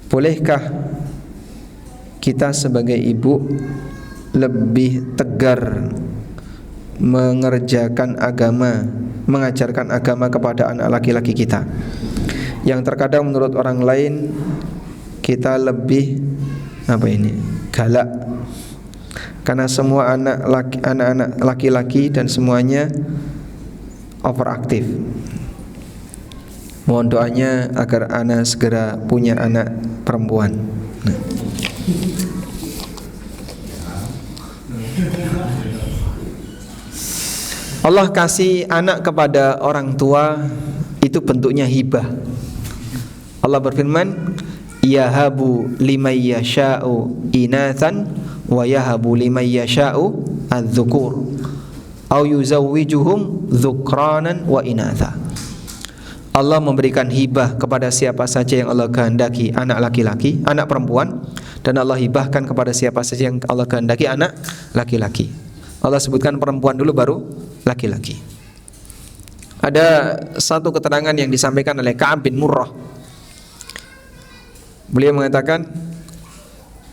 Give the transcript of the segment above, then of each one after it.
bolehkah kita sebagai ibu lebih tegar mengerjakan agama, mengajarkan agama kepada anak laki-laki kita, yang terkadang menurut orang lain kita lebih galak, karena semua anak-anak laki-laki dan semuanya overaktif. Mohon doanya agar ana segera punya anak perempuan. Allah kasih anak kepada orang tua itu bentuknya hibah. Allah berfirman, yahabu liman yasha'u inathan wa yahabu liman yasha'u adz-dzukur au yuzawwijuhum dzukranan wa inatha. Allah memberikan hibah kepada siapa saja yang Allah kehendaki anak laki-laki, anak perempuan, dan Allah hibahkan kepada siapa saja yang Allah kehendaki anak laki-laki. Allah sebutkan perempuan dulu baru laki-laki. Ada satu keterangan yang disampaikan oleh Ka'ab bin Murrah. Beliau mengatakan,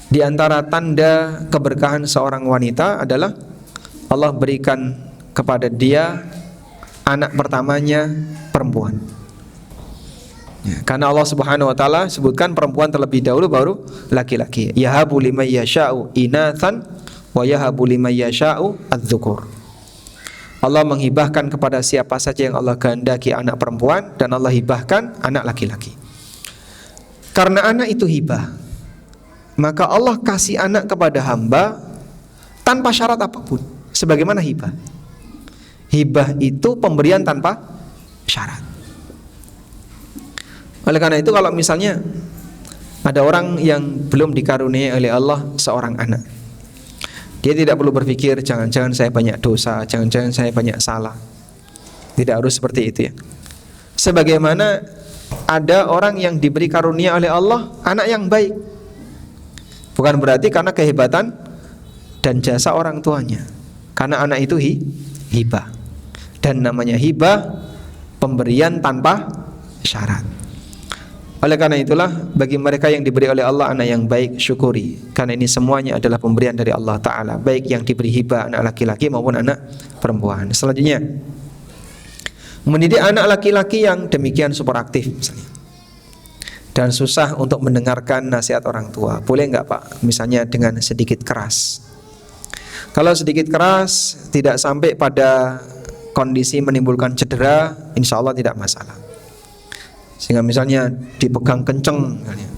di antara tanda keberkahan seorang wanita adalah Allah berikan kepada dia anak pertamanya perempuan. Ya, karena Allah Subhanahu wa taala sebutkan perempuan terlebih dahulu baru laki-laki. Yahabu liman yasha'u inathan wa yahabu liman yasha'u adz-dzukur. Allah menghibahkan kepada siapa saja yang Allah kehendaki anak perempuan, dan Allah hibahkan anak laki-laki. Karena anak itu hibah, maka Allah kasih anak kepada hamba tanpa syarat apapun. Sebagaimana hibah. Hibah itu pemberian tanpa syarat. Oleh karena itu, kalau misalnya ada orang yang belum dikaruniai oleh Allah seorang anak, dia tidak perlu berpikir jangan-jangan saya banyak dosa, jangan-jangan saya banyak salah. Tidak harus seperti itu ya. Sebagaimana ada orang yang diberi karunia oleh Allah anak yang baik, bukan berarti karena kehebatan dan jasa orang tuanya, karena anak itu hibah. Dan namanya hibah pemberian tanpa syarat. Oleh karena itulah, bagi mereka yang diberi oleh Allah anak yang baik, syukuri, karena ini semuanya adalah pemberian dari Allah Ta'ala, baik yang diberi hibah anak laki-laki maupun anak perempuan. Selanjutnya, mendidik anak laki-laki yang demikian super aktif misalnya, dan susah untuk mendengarkan nasihat orang tua, boleh enggak Pak? Misalnya dengan sedikit keras. Kalau sedikit keras tidak sampai pada kondisi menimbulkan cedera, insya Allah tidak masalah. Sehingga misalnya dipegang kenceng misalnya,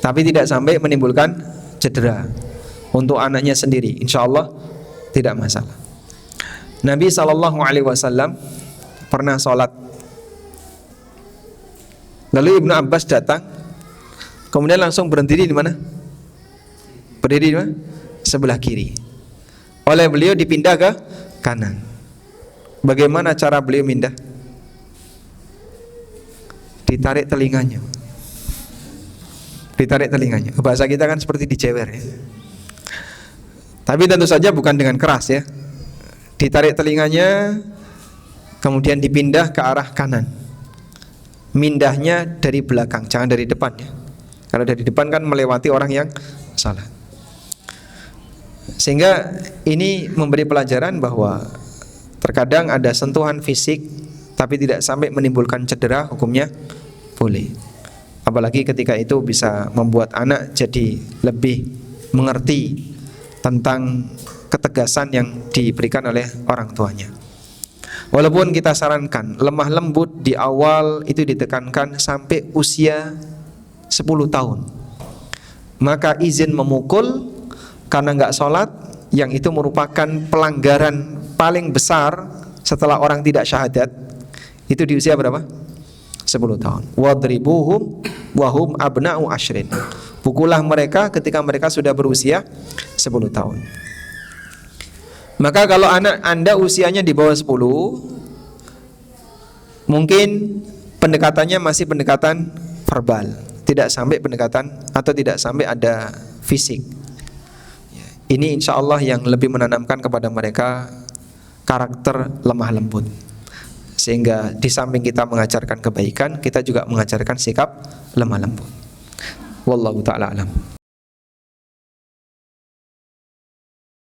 tapi tidak sampai menimbulkan cedera untuk anaknya sendiri, insya Allah tidak masalah. Nabi SAW pernah sholat, lalu Ibnu Abbas datang, kemudian langsung berdiri di mana? Berdiri di mana? Sebelah kiri. Oleh beliau dipindah ke kanan. Bagaimana cara beliau pindah? Ditarik telinganya. Ditarik telinganya. Bahasa kita kan seperti dijewer ya. Tapi tentu saja bukan dengan keras ya. Ditarik telinganya, kemudian dipindah ke arah kanan. Mindahnya dari belakang, jangan dari depan ya. Kalau dari depan kan melewati orang yang salah. Sehingga ini memberi pelajaran bahwa terkadang ada sentuhan fisik tapi tidak sampai menimbulkan cedera, hukumnya boleh. Apalagi ketika itu bisa membuat anak jadi lebih mengerti tentang ketegasan yang diberikan oleh orang tuanya. Walaupun kita sarankan lemah lembut di awal itu ditekankan sampai usia 10 tahun. Maka izin memukul karena enggak sholat, yang itu merupakan pelanggaran paling besar setelah orang tidak syahadat, itu di usia berapa? 10 tahun. Wadribuhum wahum abna'u asyrin. Pukullah mereka ketika mereka sudah berusia 10 tahun. Maka kalau anak Anda usianya di bawah 10, mungkin pendekatannya masih pendekatan verbal, tidak sampai pendekatan atau tidak sampai ada fisik. Ini insya Allah yang lebih menanamkan kepada mereka karakter lemah lembut. Sehingga di samping kita mengajarkan kebaikan, kita juga mengajarkan sikap lemah lembut. Wallahu taala alam.